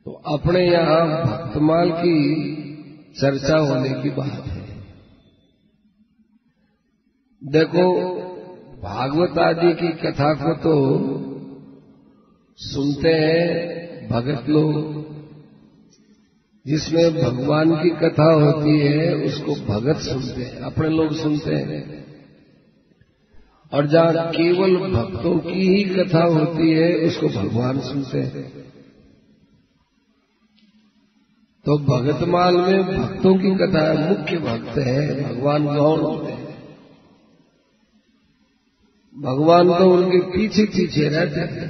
तो अपने यहां भक्तमाल की चर्चा होने की बात है। देखो, भागवत आदि की कथा को तो सुनते हैं भगत लोग, जिसमें भगवान की कथा होती है उसको भगत सुनते हैं, अपने लोग सुनते हैं। और जहां केवल भक्तों की ही कथा होती है उसको भगवान सुनते हैं। तो भगतमाल में भक्तों की कथा मुख्य भक्त है, भगवान गौण होते हैं। भगवान तो उनके पीछे पीछे रहते हैं।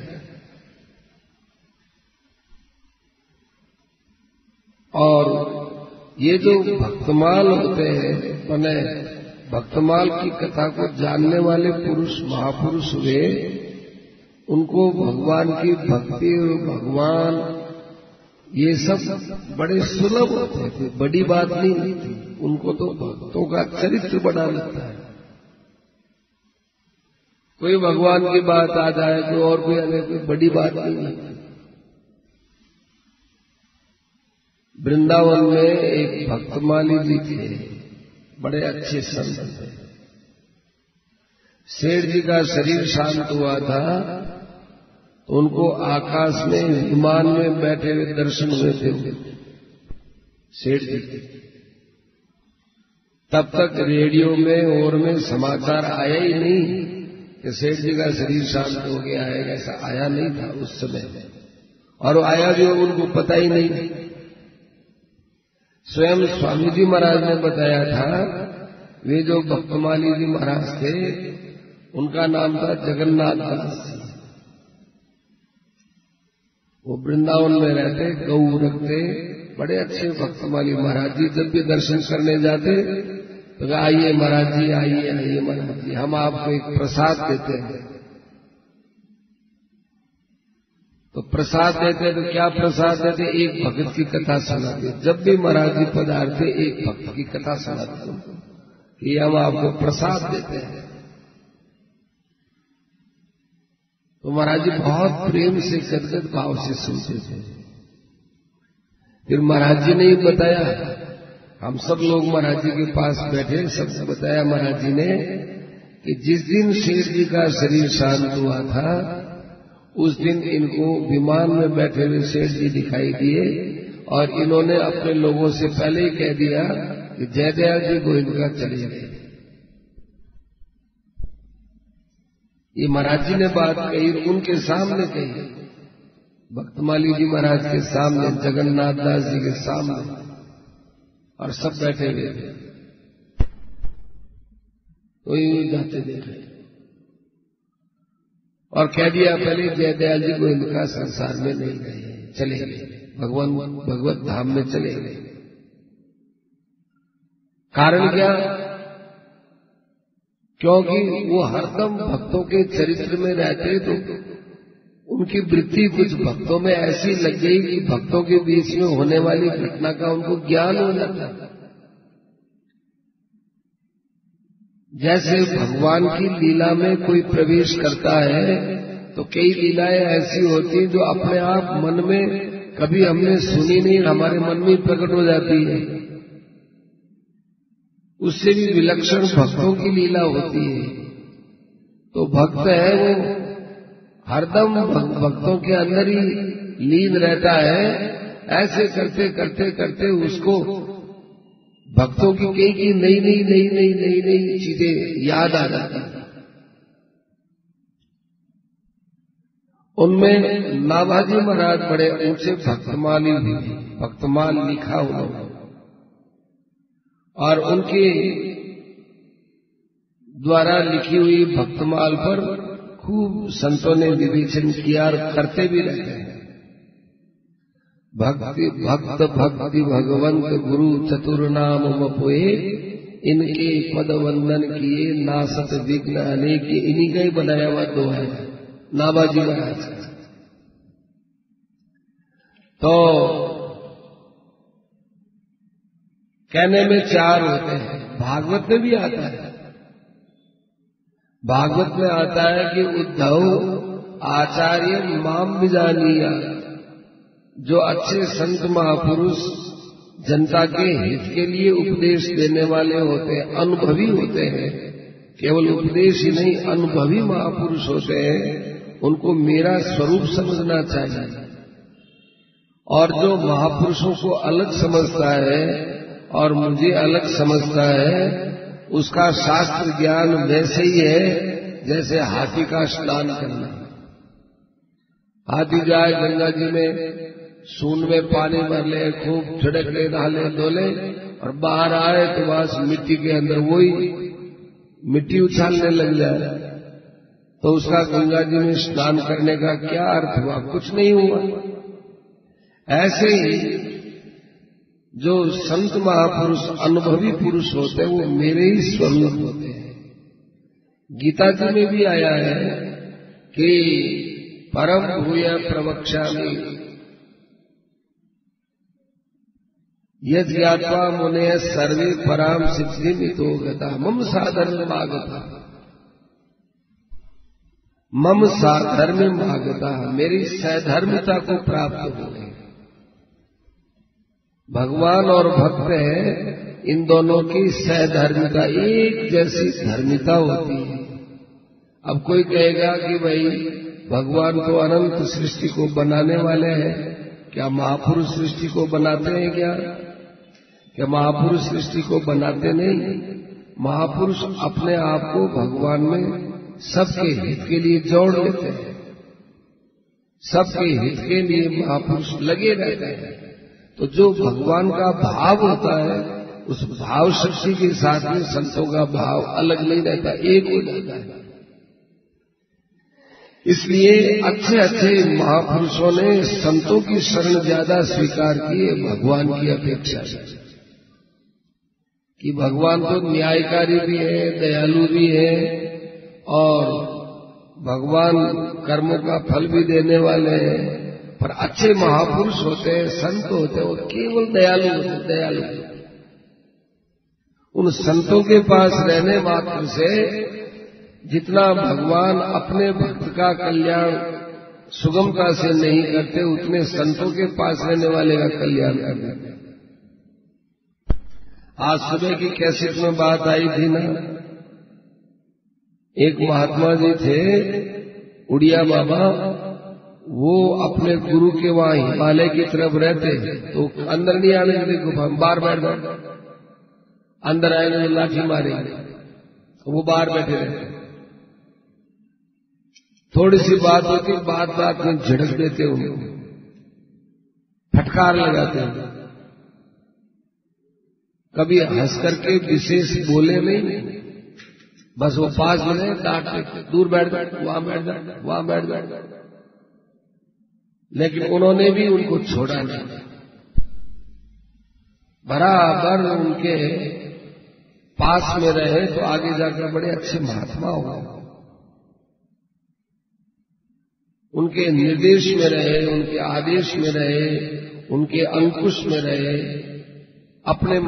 और ये जो भक्तमाल होते हैं, मैंने भक्तमाल की कथा को जानने वाले पुरुष महापुरुष हुए, उनको भगवान की भक्ति और भगवान ये सब बड़े सुलभ होते थे, बड़ी बात नहीं थी। उनको तो भक्तों का चरित्र बना लगता है। कोई भगवान की बात आ जाए तो और कोई आगे, कोई बड़ी बात नहीं है। वृंदावन में एक भक्तमाली जी थे, बड़े अच्छे संत थे। सेठ जी का शरीर शांत हुआ था तो उनको आकाश में विमान में बैठे हुए दर्शन हुए थे सेठ जी के। तब तक रेडियो में और में समाचार आया ही नहीं कि सेठ जी का शरीर शांत हो गया है, ऐसा आया नहीं था उस समय। और आया भी उनको पता ही नहीं। स्वयं स्वामी जी महाराज ने बताया था, वे जो भक्तमाली जी महाराज थे उनका नाम था जगन्नाथ दास जी। वो वृंदावन में रहते, गऊ रखते, बड़े अच्छे भक्तमाली महाराज जी। जब भी दर्शन करने जाते तो आइए महाराज जी, आइए आइए महाराज जी, हम आपको एक प्रसाद देते हैं। तो प्रसाद देते तो क्या प्रसाद देते? एक भक्त की कथा सुनाते। जब भी महाराज जी पधारते एक भक्त की कथा सुनाते कि हम आपको प्रसाद देते हैं। तो महाराज जी बहुत प्रेम से गदगद भाव से सुनते थे। फिर महाराज जी ने बताया, हम सब लोग महाराज जी के पास बैठे, सबसे बताया महाराज जी ने कि जिस दिन सेठ जी का शरीर शांत हुआ था उस दिन इनको विमान में बैठे हुए सेठ जी दिखाई दिए और इन्होंने अपने लोगों से पहले ही कह दिया कि जय दयाल जी गोविंदा चले गए। ये महाराज जी ने बात कही, उनके सामने कही, भक्तमाली जी महाराज के सामने, जगन्नाथ दास जी के सामने, और सब बैठे हुए थे। तो यूं जाते देखे और कह दिया पहले जय दयाल जी को इनका संसार में नहीं गए, चले गए, भगवत धाम में चले गए। कारण क्या? क्योंकि वो हरदम भक्तों के चरित्र में रहते, तो उनकी वृत्ति कुछ भक्तों में ऐसी लग गई कि भक्तों के बीच में होने वाली घटना का उनको ज्ञान हो जाता। जैसे भगवान की लीला में कोई प्रवेश करता है तो कई लीलाएं ऐसी होती हैं जो अपने आप मन में कभी हमने सुनी नहीं, हमारे मन में प्रकट हो जाती है। उससे भी विलक्षण भक्तों की लीला होती है। तो भक्त है वो हरदम भक्तों के अंदर ही लीन रहता है। ऐसे करते करते करते उसको भक्तों की कई नई चीजें याद आ जाती। उनमें नाभाजी महाराज बड़े ऊंचे भक्तमाली भी, भक्तमाल लिखा उन्होंने, और उनके द्वारा लिखी हुई भक्तमाल पर खूब संतों ने विवेचन किया और करते भी रहते हैं। भक्त भक्ति भगवंत गुरु चतुर्नाम मपोए, इनके पद वंदन किए नासत विघ्न अनेक। इन्हीं का ही बनाया हुआ दोहा है नाभाजी महाराज। तो कहने में चार होते हैं, भागवत में भी आता है। भागवत में आता है कि उद्धव आचार्य माम विजानिया, जो अच्छे संत महापुरुष जनता के हित के लिए उपदेश देने वाले होते हैं, अनुभवी होते हैं, केवल उपदेश ही नहीं अनुभवी महापुरुष होते हैं, उनको मेरा स्वरूप समझना चाहिए। और जो महापुरुषों को अलग समझता है और मुझे अलग समझता है, उसका शास्त्र ज्ञान वैसे ही है जैसे हाथी का स्नान करना। हाथी जाए गंगा जी में, सूंड में पानी भर ले, खूब छिड़क ले, नहाले धोले, और बाहर आए तो बस मिट्टी के अंदर वही मिट्टी उछालने लग जाए, तो उसका गंगा जी में स्नान करने का क्या अर्थ हुआ? कुछ नहीं हुआ। ऐसे ही जो संत महापुरुष अनुभवी पुरुष होते हैं, वो मेरे ही स्वरूप होते हैं। गीता जी में भी आया है कि परम भूय प्रवक्ष्यामि यद ज्ञात्वा मुनयः सर्वे पराम सिद्धिमितो गता मम साधर्म्यमागता। मम साधर्म्यमागता, मेरी सधर्मिता को प्राप्त हो गए। भगवान और भक्त है, इन दोनों की सधर्मिता, एक जैसी धर्मिता होती है। अब कोई कहेगा कि भाई भगवान तो अनंत सृष्टि को बनाने वाले हैं, क्या महापुरुष सृष्टि को बनाते हैं? क्या महापुरुष सृष्टि को बनाते नहीं? महापुरुष अपने आप को भगवान में सबके हित के लिए जोड़ लेते हैं, सबके हित के लिए महापुरुष लगे रहते हैं। तो जो भगवान का भाव होता है, उस भाव शक्ति के साथ में संतों का भाव अलग नहीं रहता, एक हो जाता है। इसलिए अच्छे अच्छे महापुरुषों ने संतों की शरण ज्यादा स्वीकार की है भगवान की अपेक्षा से, कि भगवान तो न्यायकारी भी है, दयालु भी है, और भगवान कर्मों का फल भी देने वाले हैं। पर अच्छे महापुरुष होते हैं, संत होते हैं, वो केवल दयालु होते हैं, दयालु। उन संतों के पास रहने मात्र से जितना भगवान अपने भक्त का कल्याण सुगमता से नहीं करते, उतने संतों के पास रहने वाले का कल्याण कर देते। आज सुबह की कैसेट में बात आई थी ना, एक महात्मा जी थे उड़िया बाबा, वो अपने गुरु के वहां हिमालय की तरफ रहते, तो अंदर नहीं आने देते गुफा में, बाहर बैठ गए, अंदर आएंगे तो लाठी मारेंगे, तो वो बाहर बैठे रहते। थोड़ी सी बात होती, बात बात में झड़क देते उनको, फटकार लगाते हैं। कभी हंस करके विशेष बोले नहीं, बस वो पास मिले डांटते, दूर बैठ बैठ, वहां बैठ बैठ, वहां बैठ बैठ। लेकिन उन्होंने भी उनको छोड़ा नहीं, बराबर उनके पास में रहे, तो आगे जाकर बड़े अच्छे महात्मा हो गए। उनके निर्देश में रहे, उनके आदेश में रहे, उनके अंकुश में रहे, अपने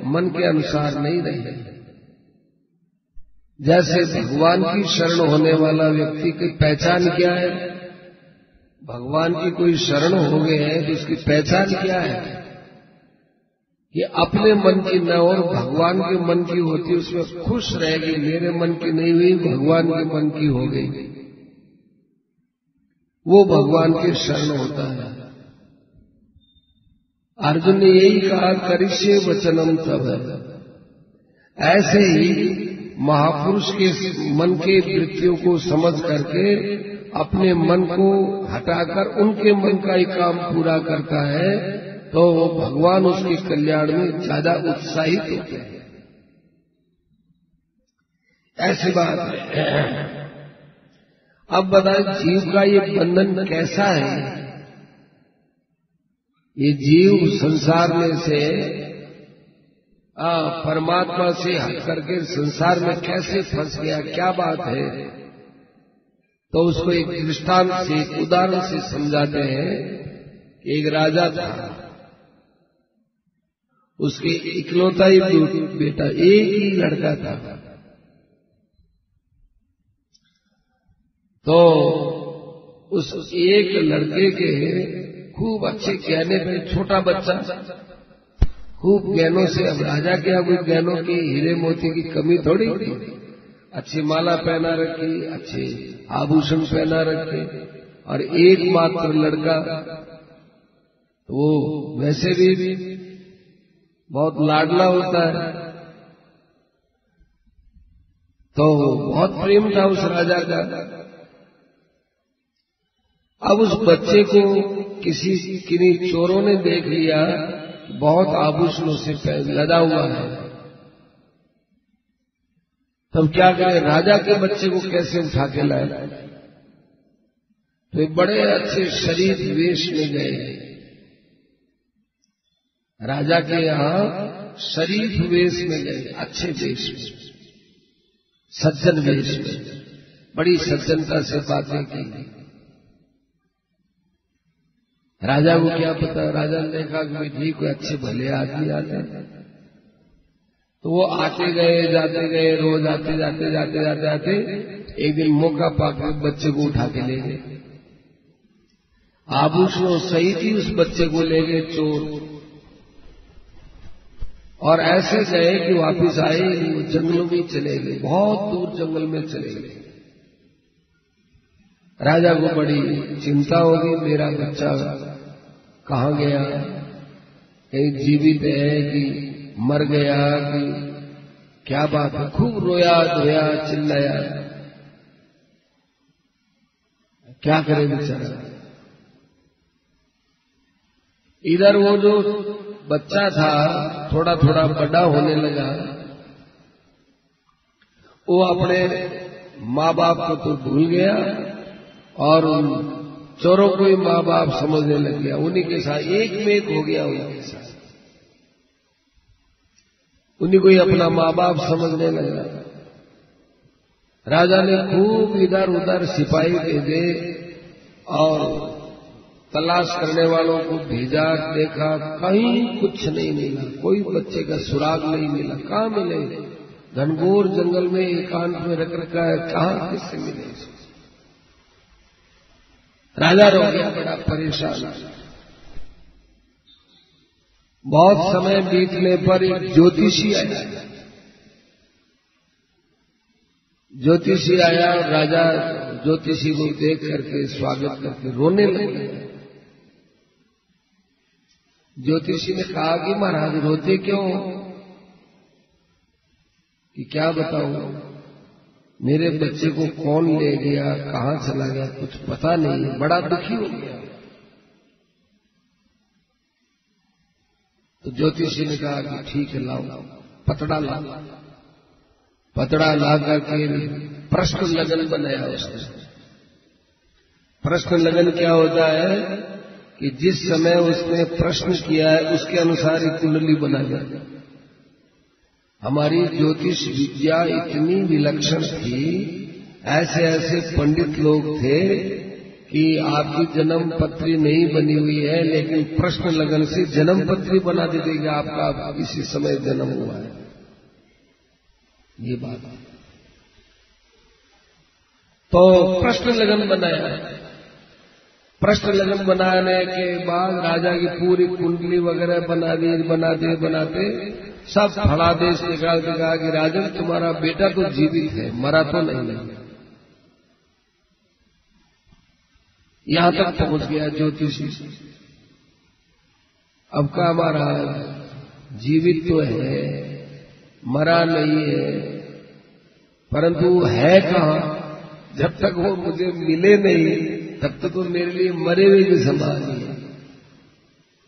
मन के अनुसार नहीं रहे। जैसे भगवान की शरण होने वाला व्यक्ति की पहचान क्या है? भगवान की कोई शरण हो गए हैं तो उसकी पहचान क्या है? कि अपने मन की न और भगवान के मन की होती, उसमें खुश रहेगी। मेरे मन की नहीं हुई, भगवान के मन की हो गई, वो भगवान के शरण होता है। अर्जुन ने यही कहा, करिष्ये वचनम तव। ऐसे ही महापुरुष के मन के वृत्तियों को समझ करके अपने मन को हटाकर उनके मन का ही काम पूरा करता है, तो भगवान उसके कल्याण में ज्यादा उत्साहित होते हैं। ऐसी बात है। अब बताएं, जीव का ये बंधन कैसा है? ये जीव संसार में से परमात्मा से हट करके संसार में कैसे फंस गया, क्या बात है? तो उसको एक दृष्टांत से, एक उदाहरण से समझाते हैं कि एक राजा था, उसके इकलौता ही बेटा, एक ही लड़का था। तो उस एक लड़के के खूब अच्छे गहने पे, छोटा बच्चा खूब गहनों से। अब राजा के यहाँ कोई गहनों की, हीरे मोती की कमी थोड़ी थी। अच्छी माला पहना रखी, अच्छे आभूषण पहना रखे, और एकमात्र लड़का, वो वैसे भी बहुत लाडला होता है, तो बहुत प्रेम था उस राजा का। अब उस बच्चे को किन्हीं चोरों ने देख लिया, बहुत आभूषणों से लदा हुआ है। तब क्या करें, राजा के बच्चे को कैसे उठा के लाए? तो एक बड़े अच्छे शरीफ वेश में गए। राजा के यहां शरीफ वेश में गए, अच्छे वेश में, सज्जन वेश में, बड़ी सज्जनता से बातें की। राजा को क्या पता, राजा ने देखा कि ठीक कोई अच्छे भले आदमी आते हैं, तो वो आते गए जाते गए, रोज आते जाते जाते जाते जाते एक दिन मौका पाकर बच्चे को उठा के ले गए। आभूषणों सहित ही उस बच्चे को ले गए चोर, और ऐसे गए कि वापिस आए वो जंगलों में चले गए, बहुत दूर जंगल में चले गए। राजा को बड़ी चिंता होगी, मेरा बच्चा कहाँ गया, कहीं जीवित है कि मर गया, कि क्या बात है। खूब रोया धोया, चिल्लाया, क्या करे बेचारा। इधर वो जो बच्चा था थोड़ा थोड़ा बड़ा होने लगा, वो अपने माँ बाप को तो भूल गया और उन चोरों को ही माँ बाप समझने लग गया। उन्हीं के साथ एक में एक हो गया, उनके साथ उन्हीं को ही अपना माँ बाप समझने लगा। राजा ने खूब इधर उधर सिपाही भेजे और तलाश करने वालों को भेजा, देखा कहीं कुछ नहीं मिला, कोई बच्चे का सुराग नहीं मिला। कहाँ मिले, घनघोर जंगल में एकांत में रख रखा है, कहाँ किससे मिले। राजा रो गया, बड़ा परेशान। बहुत समय बीतने पर एक ज्योतिषी आया। ज्योतिषी आया और राजा ज्योतिषी को देख करके स्वागत करके रोने लगे। ज्योतिषी ने कहा कि महाराज रोते क्यों, कि क्या बताऊं, मेरे बच्चे को कौन ले गया, कहां चला गया, कुछ पता नहीं है, बड़ा दुखी हो गया। तो ज्योतिषी ने कहा कि ठीक है, लाओ पतड़ा लाओ। पतड़ा ला करके प्रश्न लगन बनाया उसने। प्रश्न लगन क्या होता है कि जिस समय उसने प्रश्न किया है उसके अनुसार ही कुंडली बना जाए। हमारी ज्योतिष विद्या इतनी विलक्षण थी, ऐसे ऐसे पंडित लोग थे कि आपकी जन्म पत्री नहीं बनी हुई है, लेकिन प्रश्न लगन से जन्म पत्री बना दे देगा, आपका इसी समय जन्म हुआ है। ये बात तो प्रश्न लगन बनाया। प्रश्न लगन बनाने के बाद राजा की पूरी कुंडली वगैरह बनाते सब फलादेश निकाल के कहा कि राजन तुम्हारा बेटा तो जीवित है, मरा तो नहीं। यहां तक पहुंच गया ज्योतिषी। अब का हमारा जीवित तो है, मरा नहीं है, परंतु है कहां? जब तक वो मुझे मिले नहीं तब तक तो मेरे लिए मरे हुए भी समान ही है।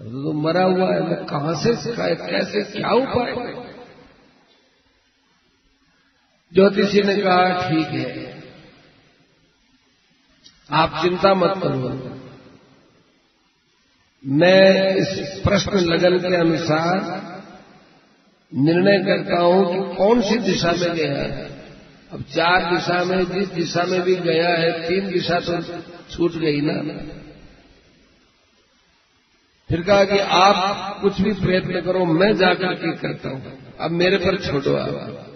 तो मरा हुआ है, मैं कहां से कैसे क्या उपाय? ज्योतिषी ने कहा ठीक है, आप चिंता मत करो, मैं इस प्रश्न लगन के अनुसार निर्णय करता हूं कि कौन सी दिशा में गया है। अब 4 दिशा में जिस दिशा में भी गया है 3 दिशा तो छूट गई ना। फिर कहा कि आप कुछ भी प्रयत्न करो, मैं जाकर के करता हूं, अब मेरे पर छोड़ो आप।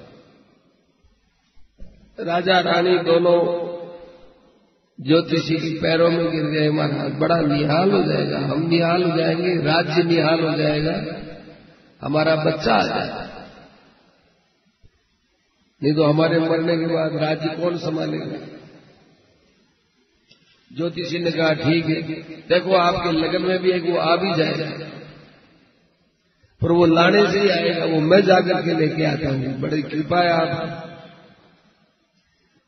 राजा रानी दोनों ज्योतिषी के पैरों में गिर गए महाराज, बड़ा निहाल हो जाएगा, हम निहाल हो जाएंगे, राज्य निहाल हो जाएगा, हमारा बच्चा आ जाएगा, नहीं तो हमारे मरने के बाद राज्य कौन संभालेगा। ज्योतिषी ने कहा ठीक है, देखो आपके लगन में भी एक वो आ भी जाएगा, पर वो लाने से ही आएगा, वो मैं जाकर के लेके आता हूं, बड़ी कृपा है आप।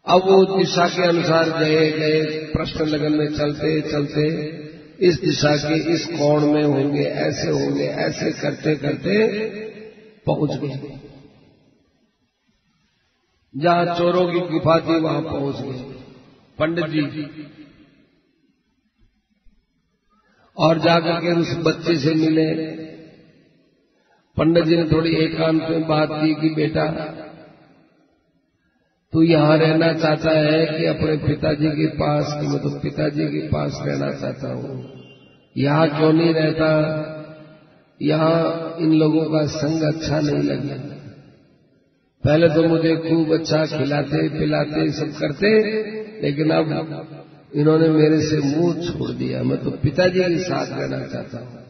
अब वो दिशा के अनुसार गए, प्रश्न लगन में चलते चलते इस दिशा के इस कोण में होंगे, ऐसे करते करते पहुंच गए जहां चोरों की गुफा थी, वहां पहुंच गए पंडित जी, और जाकर के उस बच्चे से मिले। पंडित जी ने थोड़ी एकांत में बात की कि बेटा तू यहां रहना चाहता है कि अपने पिताजी के पास, कि मैं तो पिताजी के पास रहना चाहता हूं, यहां क्यों नहीं रहता, यहां इन लोगों का संग अच्छा नहीं लगा, पहले तो मुझे खूब अच्छा खिलाते पिलाते सब करते, लेकिन अब इन्होंने मेरे से मुंह छोड़ दिया, मैं तो पिताजी के साथ रहना चाहता हूं।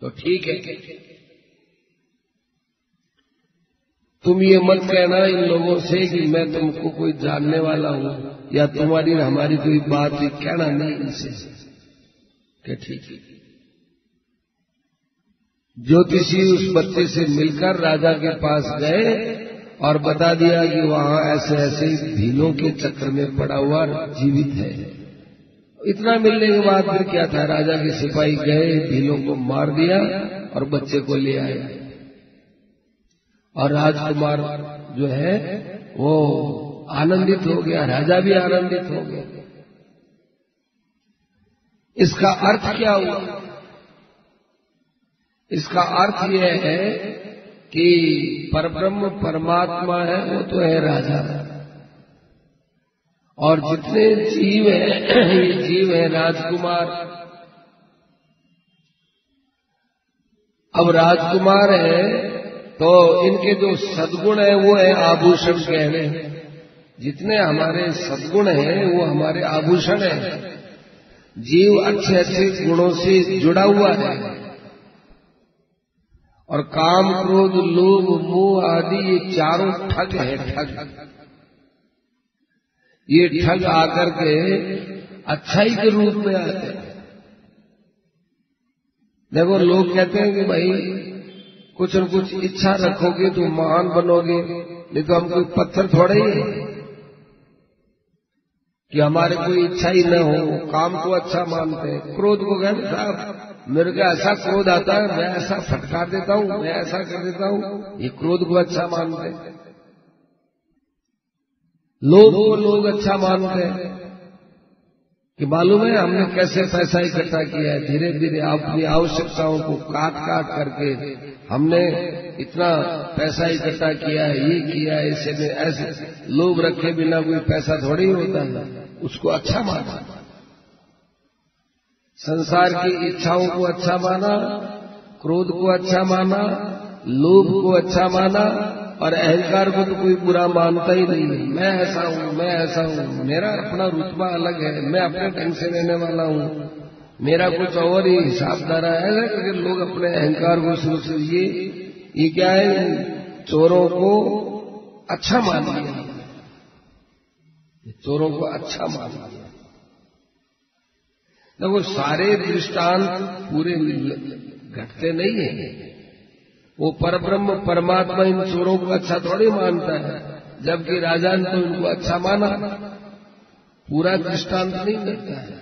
तो ठीक है, तुम ये मत कहना इन लोगों से कि मैं तुमको कोई जानने वाला हूं या तुम्हारी हमारी कोई बात हुई, कहना नहीं इनसे कि ठीक है। ज्योतिषी उस बच्चे से मिलकर राजा के पास गए और बता दिया कि वहां ऐसे ऐसे भीलों के चक्कर में पड़ा हुआ जीवित है। इतना मिलने के बाद फिर क्या था, राजा के सिपाही गए, भीलों को मार दिया और बच्चे को ले आए, और राजकुमार जो है वो आनंदित हो गया, राजा भी आनंदित हो गया। इसका अर्थ क्या हुआ? इसका अर्थ यह है कि परब्रह्म परमात्मा है वो तो है राजा, और जितने जीव हैं ये जीव है राजकुमार। अब राजकुमार है तो इनके जो सद्गुण है वो है आभूषण कहने, जितने हमारे सद्गुण हैं वो हमारे आभूषण है। जीव अच्छे अच्छे गुणों से जुड़ा हुआ है, और काम क्रोध लोभ मोह आदि ये चारों ठग है, ठग। ये ठग आकर के अच्छाई के रूप में आते हैं। देखो लोग कहते हैं कि भाई कुछ न कुछ इच्छा रखोगे तो महान बनोगे, नहीं तो हम कोई पत्थर थोड़े ही है कि हमारे कोई इच्छा ही न हो। काम को अच्छा मानते हैं, क्रोध को कहते साहब मेरे को ऐसा क्रोध आता है, मैं ऐसा फटकार देता हूं, मैं ऐसा कर देता हूं, ये क्रोध को अच्छा मानते हैं। लोभ को लोग अच्छा मानते हैं कि मालूम है हमने कैसे पैसा इकट्ठा किया है, धीरे धीरे अपनी आवश्यकताओं को काट काट करके हमने इतना पैसा इकट्ठा किया है, ये किया है, इसे ऐसे लोभ रखे बिना कोई पैसा थोड़ी होता है, उसको अच्छा माना। संसार की इच्छाओं को अच्छा माना, क्रोध को अच्छा माना, लोभ को अच्छा माना, और अहंकार को तो कोई बुरा मानता ही नहीं है। मैं ऐसा हूं, मैं ऐसा हूं, मेरा अपना रुतबा अलग है, मैं अपने ढंग से रहने वाला हूं, मेरा कुछ और ही हिसाबदारा है। ऐसा करके लोग अपने अहंकार को शुरू से ये क्या है, चोरों को अच्छा मान लिया, चोरों को अच्छा मान लिया। देखो सारे दृष्टांत पूरे घटते नहीं है, वो परब्रह्म परमात्मा इन चोरों को अच्छा थोड़ी मानता है, जबकि राजा ने तो इनको अच्छा माना। पूरा दृष्टांत नहीं करता है,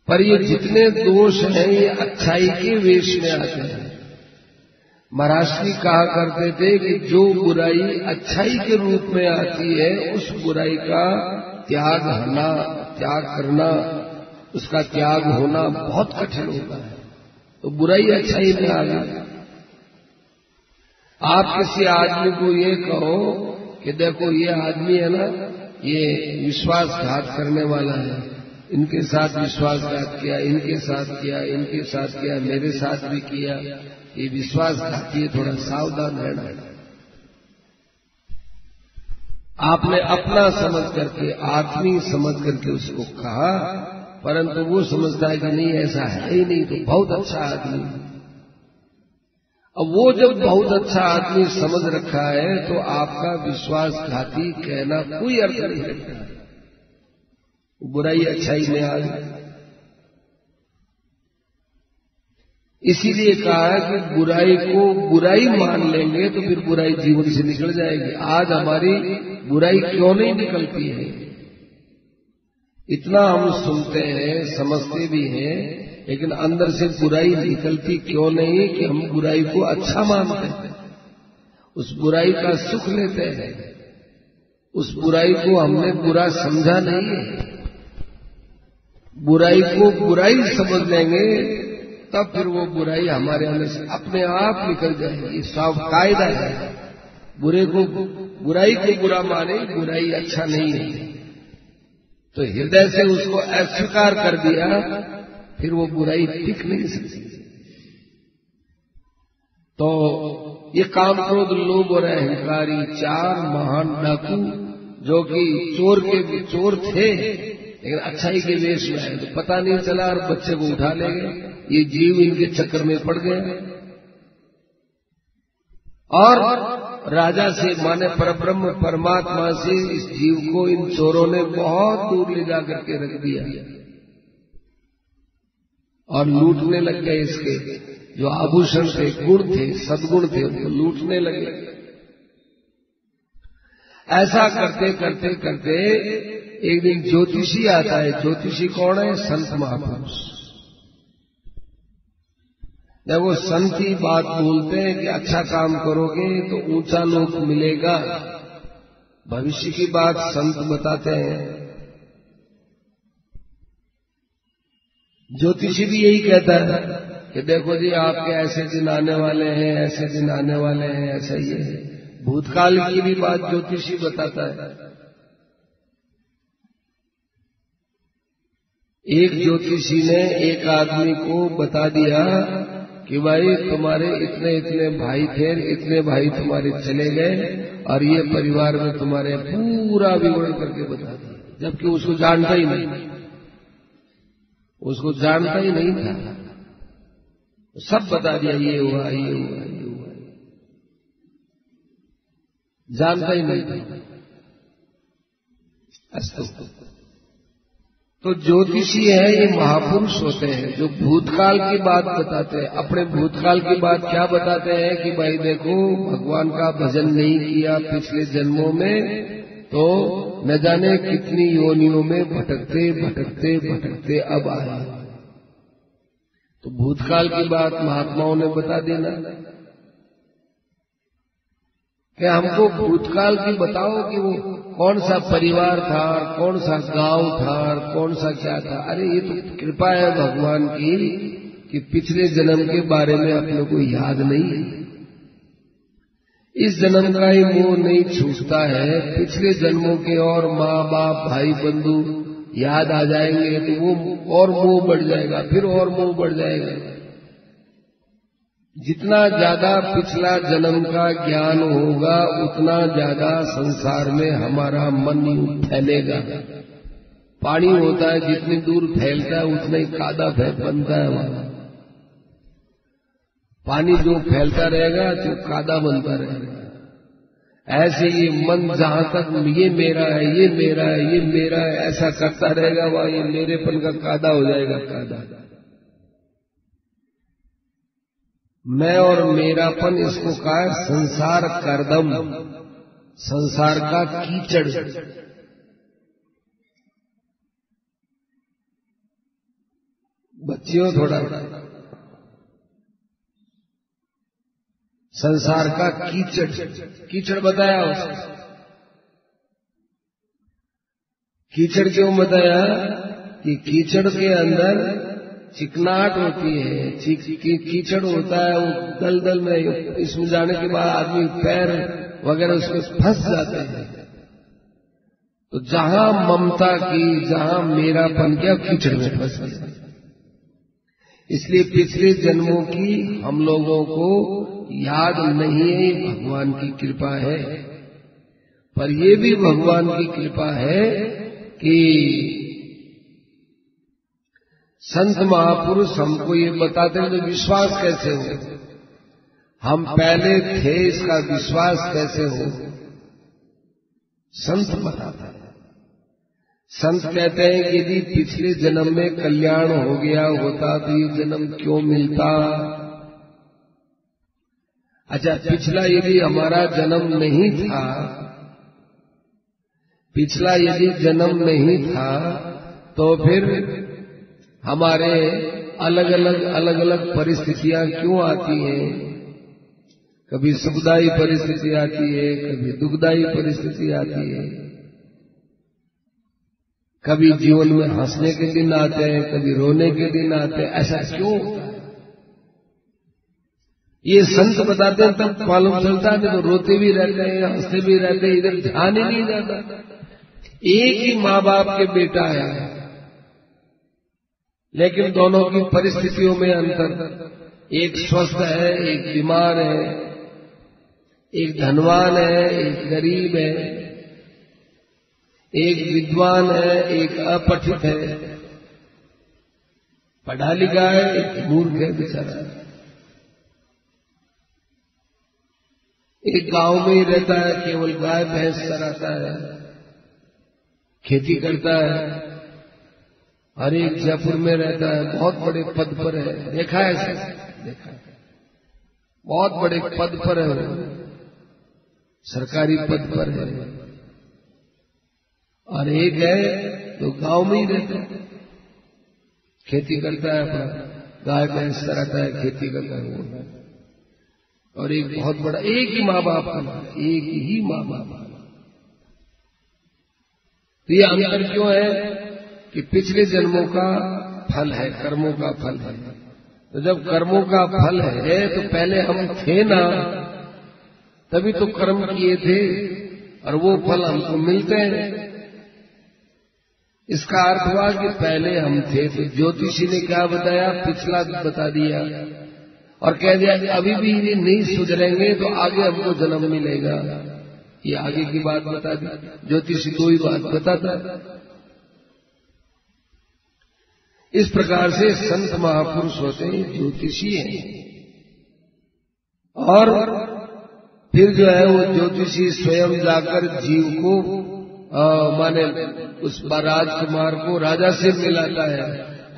पर ये जितने दोष हैं ये अच्छाई के वेश में आते हैं। महाराष्ट्री कहा करते थे कि जो बुराई अच्छाई के रूप में आती है उस बुराई का त्याग करना, उसका त्याग होना बहुत कठिन होता है। तो बुराई अच्छाई में आ गई। आप किसी आदमी को ये कहो कि देखो ये आदमी है ना, ये विश्वासघात करने वाला है, इनके साथ विश्वासघात किया, इनके साथ किया, इनके साथ किया, मेरे साथ भी किया, ये विश्वासघाती है, थोड़ा सावधान रहना। आपने अपना समझ करके, आत्मी समझ करके उसको कहा, परंतु वो समझता है कि नहीं ऐसा है ही नहीं, तो बहुत अच्छा आदमी। अब वो जब बहुत अच्छा आदमी समझ रखा है तो आपका विश्वासघाती कहना कोई अर्थ नहीं रखता। बुराई अच्छाई में आ गई। इसीलिए कहा कि बुराई को बुराई मान लेंगे तो फिर बुराई जीवन से निकल जाएगी। आज हमारी बुराई क्यों नहीं निकलती है? इतना हम सुनते हैं, समझते भी हैं, लेकिन अंदर से बुराई निकलती क्यों नहीं कि हम बुराई को अच्छा मानते हैं, उस बुराई का सुख लेते हैं, उस बुराई को हमने बुरा समझा नहीं है। बुराई को बुराई समझ लेंगे तब फिर वो बुराई हमारे अंदर से अपने आप निकल जाएगी। ये साफ कायदा है। बुराई को बुरा माने, बुराई अच्छा नहीं है, तो हृदय से उसको अस्वीकार कर दिया, फिर वो बुराई टिक नहीं सकती। तो ये काम, क्रोध, लोभ और अहंकारी 4 महान डाकू जो कि चोर थे, लेकिन अच्छाई के वेश में आए तो पता नहीं चला और बच्चे को उठा ले गए। ये जीव इनके चक्कर में पड़ गया और राजा से, माने परब्रह्म परमात्मा से, इस जीव को इन चोरों ने बहुत दूर ले जाकर के रख दिया और लूटने लग गए। इसके जो आभूषण थे, गुण थे, सद्गुण थे, उनको लूटने लगे। ऐसा करते करते करते एक दिन ज्योतिषी आता है। ज्योतिषी कौन है? संत महापुरुष। जब वो संत की बात बोलते हैं कि अच्छा काम करोगे तो ऊंचा लोक मिलेगा, भविष्य की बात संत बताते हैं। ज्योतिषी भी यही कहता है कि देखो जी, आपके ऐसे दिन आने वाले हैं, ऐसे दिन आने वाले हैं, ऐसा ही है। भूतकाल की भी बात ज्योतिषी बताता है। एक ज्योतिषी ने एक आदमी को बता दिया कि भाई तुम्हारे इतने इतने भाई थे, इतने भाई तुम्हारे चले गए और ये परिवार में तुम्हारे पूरा विवरण करके बता दिया, जबकि उसको जानता ही नहीं, उसको जानता ही नहीं था। सब बता दिया, ये हुआ, ये हुआ, ये हुआ, जानता ही नहीं था। अस्तु। तो ज्योतिषी है, ये महापुरुष होते हैं जो भूतकाल की बात बताते हैं। अपने भूतकाल की बात क्या बताते हैं कि भाई देखो, भगवान का भजन नहीं किया पिछले जन्मों में तो न जाने कितनी योनियों में भटकते भटकते भटकते अब आए। तो भूतकाल की बात महात्माओं ने बता देना कि हमको भूतकाल की बताओ कि वो कौन सा परिवार था, कौन सा गांव था, कौन सा क्या था। अरे ये तो कृपा है भगवान की कि पिछले जन्म के बारे में अपने को याद नहीं। इस जन्म का ही मोह नहीं छूटता है, पिछले जन्मों के और माँ बाप भाई बंधु याद आ जाएंगे तो वो और मोह बढ़ जाएगा, फिर और मोह बढ़ जाएगा। जितना ज्यादा पिछला जन्म का ज्ञान होगा उतना ज्यादा संसार में हमारा मन फैलेगा। पानी होता है, जितनी दूर फैलता है उतना ही कादा बनता है वहां। पानी जो फैलता रहेगा तो कादा बनता रहेगा। ऐसे ये मन जहां तक ये मेरा है, ये मेरा है, ये मेरा है ऐसा करता रहेगा, वहां ये मेरेपन का कादा हो जाएगा। कादा मैं और मेरापन, इसको कहा है संसार करदम, संसार का कीचड़। बच्चियों थोड़ा, संसार का कीचड़, कीचड़ बताया उसने। कीचड़ क्यों बताया कि कीचड़ के अंदर चिकनाहट होती है, कीचड़ होता है, वो दलदल में इसमें जाने के बाद आदमी पैर वगैरह उसमें फंस जाते हैं। तो जहां ममता की, जहां मेरापन किया, कीचड़ में फंस गया। इसलिए पिछले जन्मों की हम लोगों को याद नहीं है, भगवान की कृपा है। पर ये भी भगवान की कृपा है कि संत महापुरुष हमको ये बताते हैं तो विश्वास कैसे हो, हम पहले थे इसका विश्वास कैसे हो, संत बताता है। संत कहते हैं कि यदि पिछले जन्म में कल्याण हो गया होता तो ये जन्म क्यों मिलता। अच्छा, पिछला यदि हमारा जन्म नहीं था, पिछला यदि जन्म नहीं था तो फिर हमारे अलग अलग परिस्थितियां क्यों आती हैं। कभी सुखदायी परिस्थिति आती है, कभी दुखदायी परिस्थिति आती है, कभी जीवन में हंसने के दिन आते हैं, कभी रोने के दिन आते हैं। ऐसा क्यों? ये संत बताते हैं तब मालूम चलता है, तो रोते भी रहते हैं, हंसते भी रहते हैं, इधर ध्यान ही नहीं जाता। एक ही माँ बाप के बेटा है, लेकिन दोनों की परिस्थितियों में अंतर। एक स्वस्थ है, एक बीमार है, एक धनवान है, एक गरीब है, एक विद्वान है, एक अपठित है, पढ़ा लिखा है, एक मूर्ख है बेचारा। एक गांव में ही रहता है, केवल गाय भैंस चराता है, खेती करता है, और एक जयपुर में रहता है, बहुत बड़े पद पर है। देखा है ऐसा? देखा है, बहुत बड़े पद पर है, सरकारी पद पर है। और एक है तो गांव में ही रहता है, खेती करता है, अपना गाय भैंस चराता है, खेती करता है। और एक बहुत बड़ा, एक ही माँ बाप का, एक ही माँ बाप का। तो ये अंतर क्यों है कि पिछले जन्मों का फल है, कर्मों का फल है। तो जब कर्मों का फल है तो पहले हम थे ना, तभी तो कर्म किए थे और वो फल हमको मिलते हैं। इसका अर्थ हुआ कि पहले हम थे। तो ज्योतिषी ने क्या बताया? पिछला बता दिया और कह दिया कि अभी भी ये नहीं सुधरेंगे तो आगे हमको जन्म मिलेगा। ये आगे की बात बता दी। ज्योतिषी दो ही बात बताता है। इस प्रकार से संत महापुरुष होते हैं, ज्योतिषी हैं। और फिर जो है वो ज्योतिषी स्वयं जाकर जीव को माने उस राजकुमार को राजा से मिलाता है।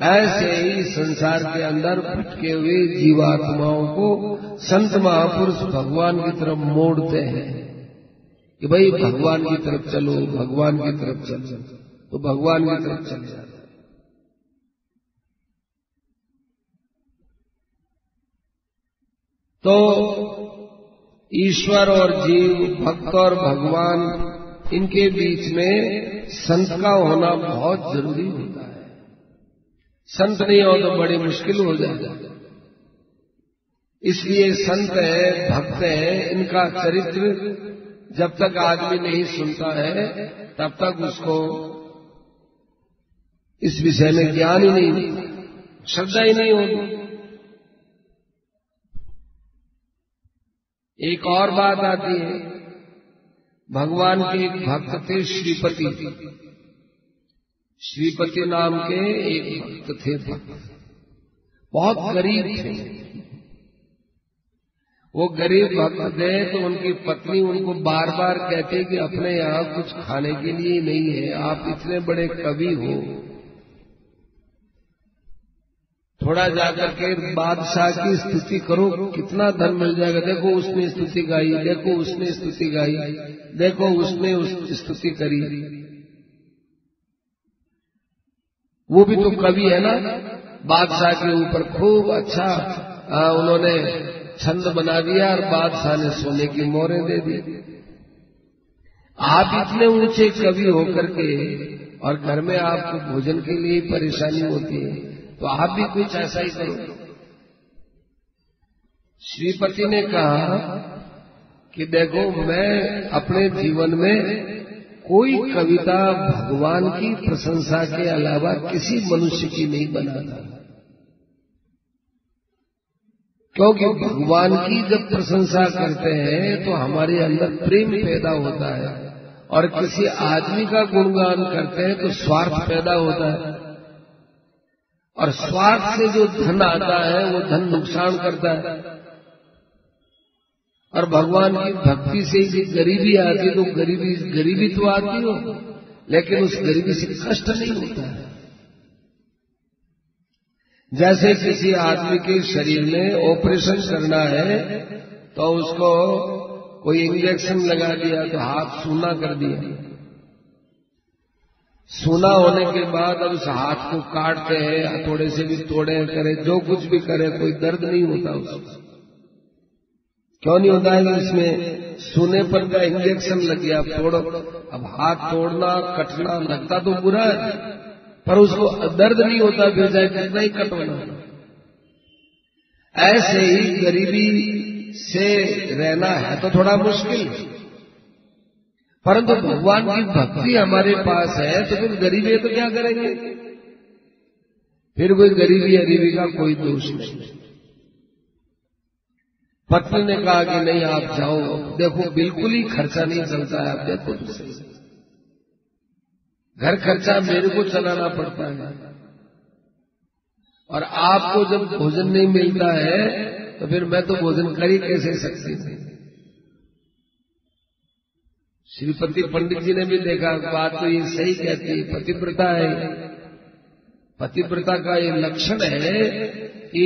ऐसे ही संसार के अंदर भटके हुए जीवात्माओं को संत महापुरुष भगवान की तरफ मोड़ते हैं कि भाई भगवान की तरफ चलो, भगवान की तरफ चलो, तो भगवान की तरफ चल जाते। तो ईश्वर और जीव, भक्त और भगवान, इनके बीच में संत का होना बहुत जरूरी होता है। संत नहीं हो तो बड़ी मुश्किल हो जाएगा। इसलिए संत है, भक्त है, इनका चरित्र जब तक आदमी नहीं सुनता है तब तक उसको इस विषय में ज्ञान ही नहीं, श्रद्धा ही नहीं होगी। एक और बात आती है, भगवान के एक भक्त थे श्रीपति। श्रीपति नाम के एक भक्त थे, बहुत गरीब थे। वो गरीब भक्त थे तो उनकी पत्नी उनको बार बार कहते कि अपने यहाँ कुछ खाने के लिए नहीं है, आप इतने बड़े कवि हो, थोड़ा जाकर के बादशाह की स्तुति करो, कितना धन मिल जाएगा। देखो उसने स्तुति गाई, देखो उसने स्तुति गाई, देखो उसने स्तुति करी। वो भी तो कवि है ना। बादशाह के ऊपर खूब अच्छा उन्होंने छंद बना दिया और बादशाह ने सोने की मोहरें दे दी। आप इतने ऊंचे कवि होकर के और घर में आपको भोजन के लिए परेशानी होती है, तो आप भी कुछ ऐसा ही करो। श्रीपति ने कहा कि देखो, मैं अपने जीवन में कोई कविता भगवान की प्रशंसा के अलावा किसी मनुष्य की नहीं बनाता, क्योंकि भगवान की जब प्रशंसा करते हैं तो हमारे अंदर प्रेम पैदा होता है और किसी आदमी का गुणगान करते हैं तो स्वार्थ पैदा होता है, और स्वार्थ से जो धन आता है वो धन नुकसान करता है। और भगवान की भक्ति से ही गरीबी आती तो गरीबी तो आती हो, लेकिन उस गरीबी से कष्ट नहीं होता है। जैसे किसी आदमी के शरीर में ऑपरेशन करना है तो उसको कोई इंजेक्शन लगा दिया तो हाथ सूना कर दिया, सूना होने के बाद अब उस हाथ को काटते हैं, हथौड़े से भी तोड़े करे, जो कुछ भी करे, कोई दर्द नहीं होता उसको। क्यों नहीं होता है? इसमें सूने पर का इंजेक्शन लग गया, तोड़ो। अब हाथ तोड़ना कटना लगता तो बुरा है, पर उसको दर्द नहीं होता, फिर चाहे कितना ही कटवाना। ऐसे ही गरीबी से रहना है तो थोड़ा मुश्किल, परंतु भगवान की भक्ति हमारे पास है तो फिर गरीबी है तो क्या करेंगे? फिर कोई गरीबी का कोई दोष नहीं। पत्नी ने कहा कि नहीं आप जाओ, देखो बिल्कुल ही खर्चा नहीं चलता है, आप देखो तो सही, घर खर्चा मेरे को चलाना पड़ता है, और आपको जब भोजन नहीं मिलता है तो फिर मैं तो भोजन कर ही कैसे सकती थी। श्रीपति पंडित जी ने भी देखा, बात तो ये सही कहती है, पतिव्रता है। पतिव्रता का ये लक्षण है कि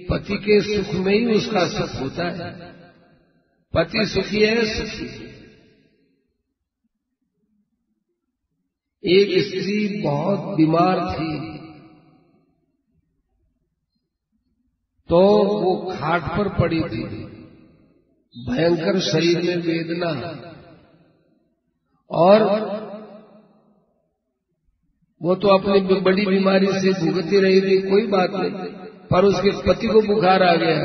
पति के सुख में ही उसका सुख होता है। पति सुखी है, सुखी। एक स्त्री बहुत बीमार थी तो वो खाट पर पड़ी थी, भयंकर शरीर में वेदना, और वो तो अपनी बड़ी बीमारी से भुगती रही थी, कोई बात नहीं, पर उसके पति को बुखार आ गया।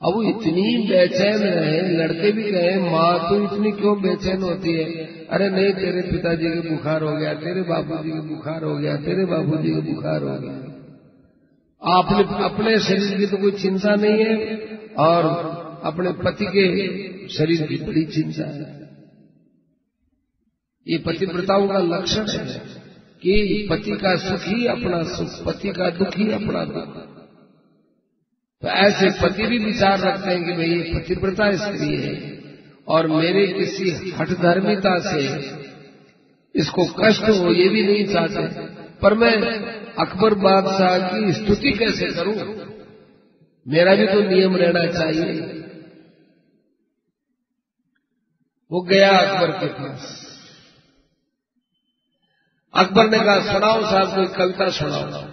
अब वो इतनी बेचैन रहे, लड़के भी कहे माँ तो इतनी क्यों बेचैन होती है? अरे नहीं, तेरे पिताजी के बुखार हो गया, तेरे बापूजी के बुखार हो गया, तेरे बापूजी के बुखार हो गया। आपने अपने शरीर की तो कोई चिंता नहीं है, और अपने पति के शरीर की बड़ी चिंता है। ये पतिव्रताओं का लक्षण है कि पति का सुख ही अपना सुख, पति का दुख ही अपना दुख। तो ऐसे पति भी विचार रखते हैं कि भाई ये पतिव्रता स्त्री है और मेरे किसी हठधर्मिता से इसको कष्ट हो, ये भी नहीं चाहते, पर मैं अकबर बादशाह की स्तुति कैसे करूं? मेरा भी तो नियम रहना चाहिए। वो गया अकबर के पास। अकबर ने कहा सुनाओ साहब, कोई कविता सुनाओ।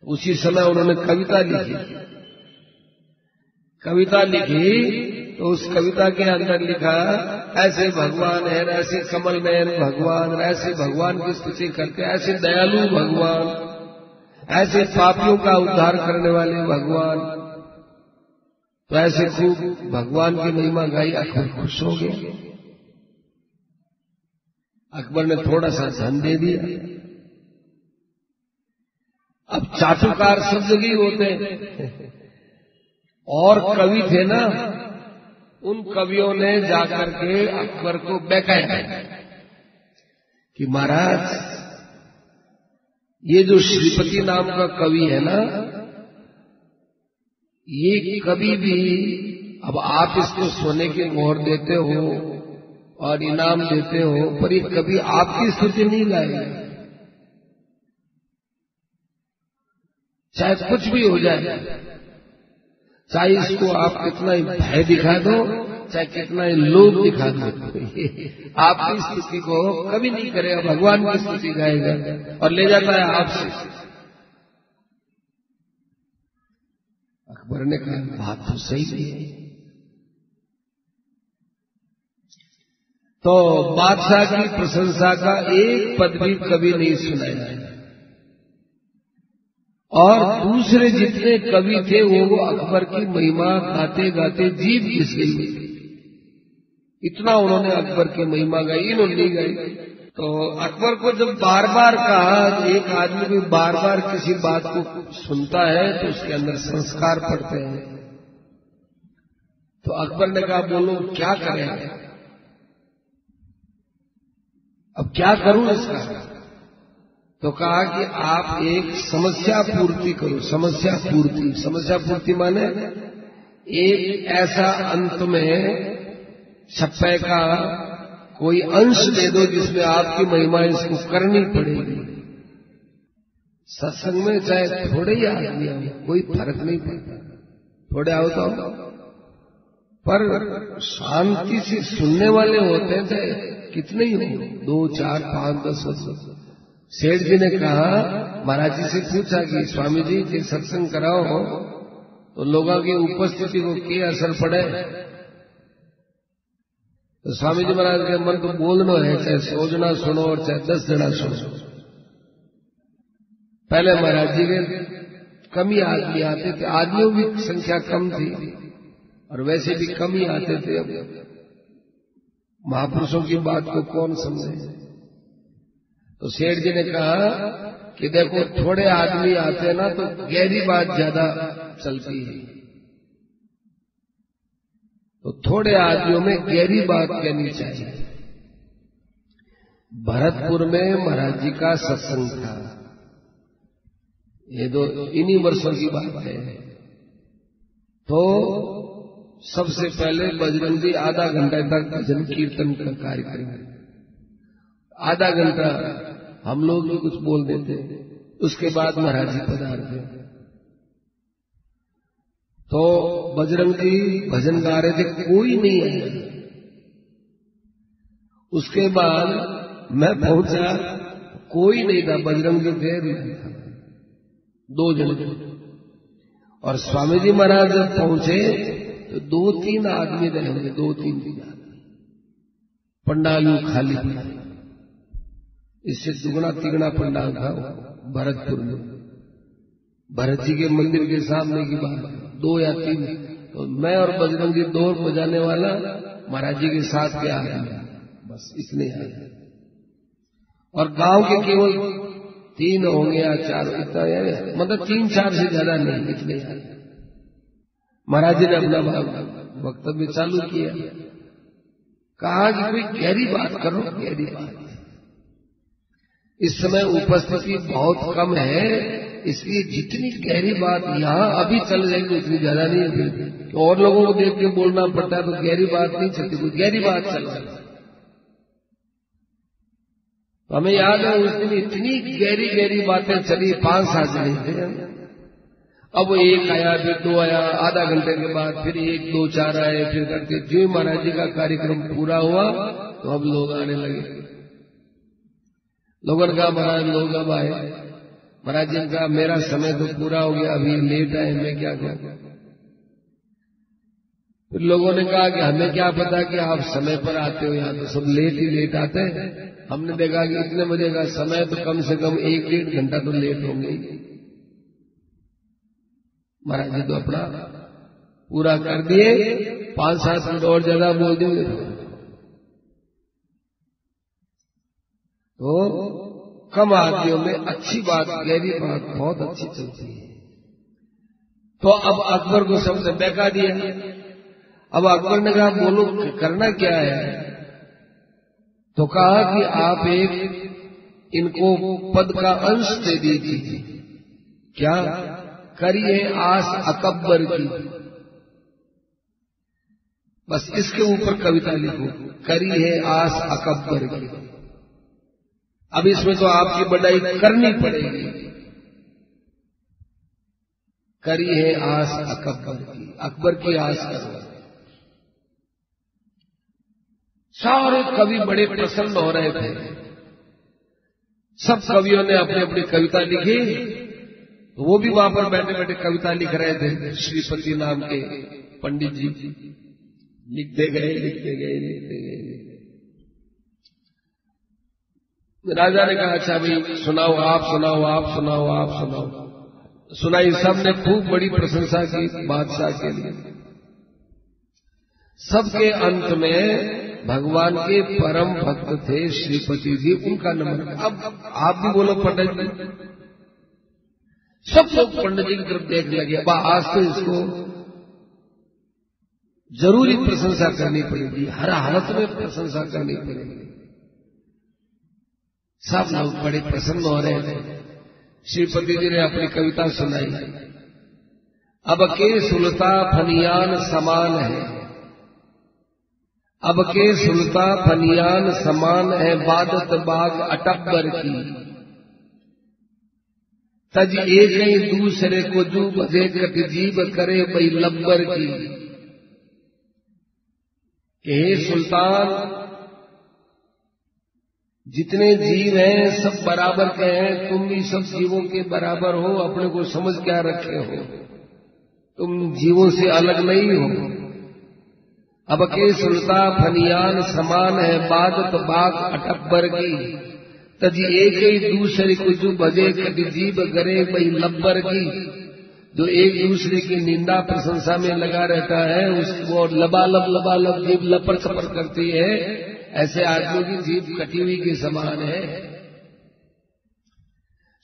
उसी समय उन्होंने कविता लिखी। कविता लिखी तो उस कविता के अंदर लिखा, ऐसे भगवान है, ऐसे कमल नयन भगवान, ऐसे भगवान की स्तुति करते, ऐसे दयालु भगवान, ऐसे पापियों का उद्धार करने वाले भगवान। तो ऐसे खूब भगवान की महिमा गाई। अकबर खुश हो गया। अकबर ने थोड़ा सा धन दे दिया। अब चाटुकार सब जगह होते हैं, और कवि थे ना, उन कवियों ने जाकर के अकबर को बहकाया कि महाराज ये जो श्रीपति नाम का कवि है ना, ये कभी भी, अब आप इसको सोने की मोहर देते हो और इनाम देते हो, पर ये कभी आपकी स्तुति नहीं गाएगा, चाहे कुछ भी हो जाए, चाहे इसको आप कितना ही भय दिखा दो, चाहे कितना ही लोभ दिखा दो, आपकी स्तुति को कभी नहीं करेगा, भगवान की स्तुति गाएगा और ले जाता है आपसे। अकबर ने कहा बात तो सही है। तो बादशाह की प्रशंसा का एक पद भी कभी नहीं सुनाया, और दूसरे जितने कवि थे वो अकबर की महिमा गाते गाते जीभ घिस गई। इतना उन्होंने अकबर की महिमा गाई, इन्होंने नहीं गाई। तो अकबर को जब बार बार कहा, एक आदमी भी बार बार किसी बात को सुनता है तो उसके अंदर संस्कार पड़ते हैं। तो अकबर ने कहा बोलो क्या करें, अब क्या करूं इसका। तो कहा कि आप एक समस्या पूर्ति करो। समस्या पूर्ति, समस्या पूर्ति माने एक ऐसा अंत में छप्पे का कोई अंश दे दो जिसमें आपकी महिमा इसको करनी पड़ेगी। सत्संग में चाहे थोड़े ही आदमी आओ, कोई फर्क नहीं पड़ता, थोड़े आओ तो, पर शांति से सुनने वाले होते हैं, चाहे कितने ही हो, 2, 4, 5, 10। सेठ जी ने कहा, महाराज जी से पूछा कि स्वामी जी के सत्संग कराओ तो लोगों की उपस्थिति को क्या असर पड़े। तो स्वामी जी महाराज के मन को बोलना है, चाहे 100 जना सुनो और चाहे 10 जना सुनो। पहले महाराज जी के कम ही आदमी आते थे, आदमियों की संख्या कम थी और वैसे भी कम ही आते थे। अब महापुरुषों की बात को कौन समझे। तो सेठ जी ने कहा कि देखो थोड़े आदमी आते हैं ना तो गहरी बात ज्यादा चलती है, तो थोड़े आदमियों में गहरी बात कहनी चाहिए। भरतपुर में महाराज जी का सत्संग था, ये तो इन्हीं वर्षों की बात है। तो सबसे पहले बजरंगी आधा घंटा तक भजन कीर्तन का कार्यक्रम, आधा घंटा हम लोग भी कुछ बोल देते, उसके बाद महाराज जी पधारते। तो बजरंगी भजन गा रहे थे, कोई नहीं आया। उसके बाद मैं पहुंचा, कोई नहीं था, बजरंगी देर नहीं था, 2 जने। और स्वामी जी महाराज जब पहुंचे तो 2-3 आदमी रहेंगे, 2-3 आदमी, पंडाल खाली पड़ा। इससे दुगना तिगना पंडाल था भरतपुर में, भरत जी के मंदिर के सामने की बात, 2 या 3। तो मैं और बजरंगी दौर बजाने वाला महाराज जी के साथ के आदमी, बस इतने आए। और गांव के केवल 3 होंगे या 4, इतना मतलब 3-4 से ज्यादा नहीं, इतने आए। महाराज जी ने अपना वक्तव्य चालू किया, कहा कि कोई गहरी बात करो, गहरी बात। इस समय उपस्थिति बहुत कम है, इसलिए जितनी गहरी बात यहां अभी चल जाएगी उतनी ज्यादा नहीं है। तो और लोगों को देख के बोलना पड़ता है, तो गहरी बात नहीं चलती, कोई गहरी बात चल रही है। तो हमें याद है उस दिन इतनी गहरी गहरी बातें चली, 5-7 जने थे। अब 1 आया, फिर 2 आया, आधा घंटे के बाद फिर 1, 2, 4 आए, फिर करके जो महाराज जी का कार्यक्रम पूरा हुआ तो अब लोग आने लगे। लोगों ने कहा महाराज लोग अब आए। महाराज जी ने कहा मेरा समय तो पूरा हो गया, अभी लेट आए, मैं क्या करूं। फिर लोगों ने कहा कि हमें क्या पता कि आप समय पर आते हो, यहां तो सब लेट ही लेट आते हैं। हमने देखा कि इतने बजे का समय तो कम से कम 1-1.5 घंटा तो लेट होंगे। महाराज जी तो अपना पूरा कर दिए, 5-7 मिनट और ज्यादा बोल देंगे तो कम आदमियों में अच्छी बात, गहरी बात बहुत अच्छी चलती है। तो अब अकबर को सबने बहका दिया। अब अकबर ने कहा बोलो करना क्या है। तो कहा कि आप एक इनको पद का अंश दे दीजिए। क्या करिए आस अकबर की, बस इसके ऊपर कविता लिखो, करिए आस अकबर की। अब इसमें तो आपकी बड़ाई करनी पड़ेगी। करिए आस अकबर की, अकबर की आस करो। सारे कवि बड़े प्रसन्न हो रहे थे। सब कवियों ने अपनी अपनी कविता लिखी, तो वो भी वहां पर बैठे बैठे कविता लिख रहे थे। श्रीपति नाम के पंडित जी लिखते गए, लिखते गए, लिखते गए। राजा ने कहा अच्छा भाई सुनाओ, आप सुनाओ, आप सुनाओ, आप सुनाओ। सुनाई, सबने खूब बड़ी प्रशंसा की बादशाह के लिए। सबके अंत में भगवान के परम भक्त थे श्रीपति जी, उनका नंबर। अब आप भी बोलो पंडित जी। सब लोग पंडित जी की तरफ देखने लगे। अब आज तो इसको जरूरी प्रशंसा करनी पड़ेगी, हर हालत में प्रशंसा करनी पड़ेगी। सब लोग बड़े प्रसन्न हो रहे थे। श्रीपति जी ने अपनी कविता सुनाई। अब के सुलता फनियान समान है, अब के सुलता फनियान समान है, बादत बाग अटब्बर की। तज एक ही दूसरे को जू बधे कट जीव करे बई लब्बर की। कि हे सुल्तान, जितने जीव हैं सब बराबर के हैं, तुम भी सब जीवों के बराबर हो, अपने को समझ क्या रखे हो, तुम जीवों से अलग नहीं हो। अब के सुलता फनियान समान है, बादत बाग अटब्बर की। तजी एक ही दूसरे को जो बजे कभी जीव गरे बई लब्बर की। जो एक दूसरे की निंदा प्रशंसा में लगा रहता है, उसको लबालब जीव लपर छपर करती है, ऐसे आदमी की जीव कटी हुई के समान है।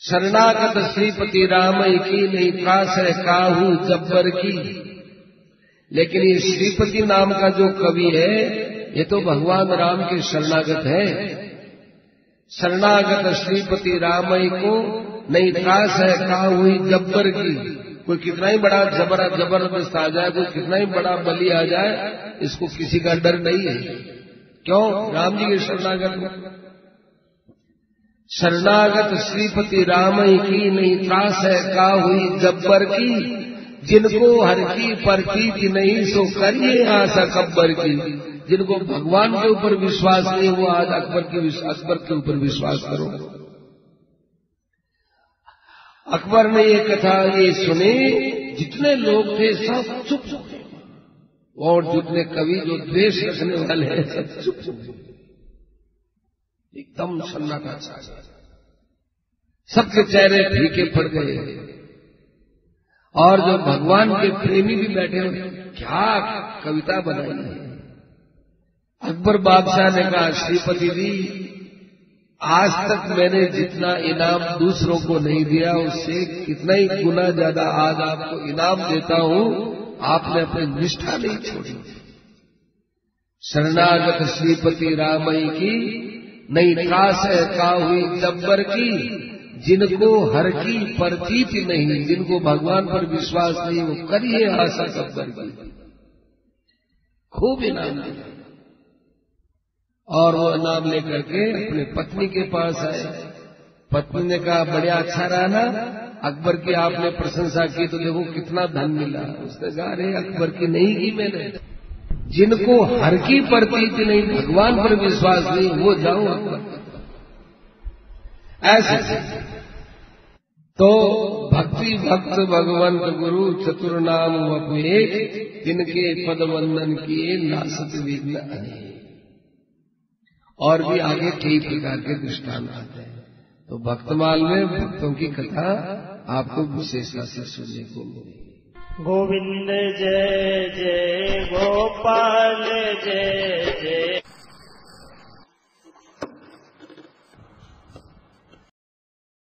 शरणागत श्रीपति राम की नहीं त्रास है काहू जब्बर की। लेकिन ये श्रीपति नाम का जो कवि है, ये तो भगवान राम के शरणागत है। शरणागत श्रीपति रामई को नहीं त्रास है काहू जब्बर की। कोई कितना ही बड़ा जबरदस्त आ जाए, कोई कितना ही बड़ा बलि आ जाए, इसको किसी का डर नहीं है। क्यों? राम जी के शरणागत। शरणागत श्रीपति रामई की नहीं त्रास है का हुई जब्बर की। जिनको हर की परकीति नहीं सो करिए आशा कब्बर की। जिनको भगवान के ऊपर विश्वास नहीं, वो आज अकबर के ऊपर विश्वास करो। अकबर ने ये कथा ये सुने, जितने लोग थे सब चुप चुप, और जितने कवि जो द्वेष रखने वाले हैं सब चुप चुप, एकदम सन्नाटा छा गया। सबके चेहरे फीके पड़ गए। और जो भगवान के प्रेमी भी बैठे हुए, क्या कविता बनाई है। अकबर बादशाह ने कहा, श्रीपति जी, आज तक मैंने जितना इनाम दूसरों को नहीं दिया, उससे कितना ही गुना ज्यादा आज आपको इनाम देता हूं। आपने अपनी निष्ठा नहीं छोड़ी। शरणागत श्रीपति रामई की नहीं त्रास है का हुई जब्बर की। जिनको हर की प्रतीति नहीं, जिनको भगवान पर विश्वास नहीं, वो करिए आशा कब्बर की। खूब इनाम दिया। और वो इनाम लेकर के अपने पत्नी के पास आए। पत्नी ने कहा, बढ़िया अच्छा रहा ना, अकबर की आपने प्रशंसा की तो देखो कितना धन मिला। उसने कहा, अरे अकबर की नहीं की मैंने, जिनको हर की प्रतीति नहीं, भगवान पर विश्वास नहीं, वो जाऊं अकबर। ऐसे तो भक्ति भक्त भगवंत गुरु चतुर नाम वपु एक, जिनके पद वंदन किए नासत विघ्न अनेक। और भी आगे कई प्रकार के दृष्टांत आते हैं। तो भक्तमाल में भक्तों की कथा आपको विशेषता से सुनने को मिलेगी। गोविंद जय जय गोपाल जय जय